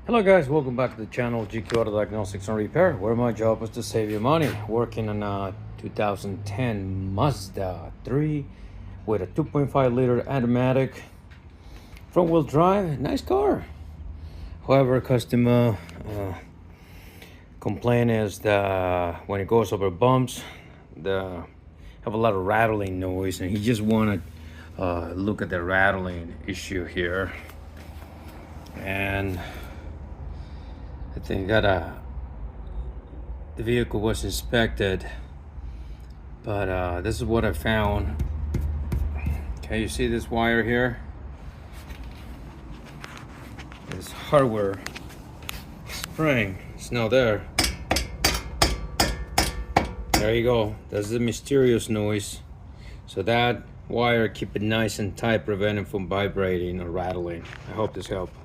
Hello guys, welcome back to the channel GQ Auto Diagnostics and Repair, where my job is to save you money. Working on a 2010 Mazda 3 with a 2.5 liter automatic front wheel drive. Nice car. However, customer complaint is that when it goes over bumps, have a lot of rattling noise, and he just wanted look at the rattling issue here. And I think the vehicle was inspected, but this is what I found. Okay, you see this wire here? This hardware spring, it's now there. There you go. That's the mysterious noise. So that wire, keep it nice and tight, prevent it from vibrating or rattling. I hope this helped.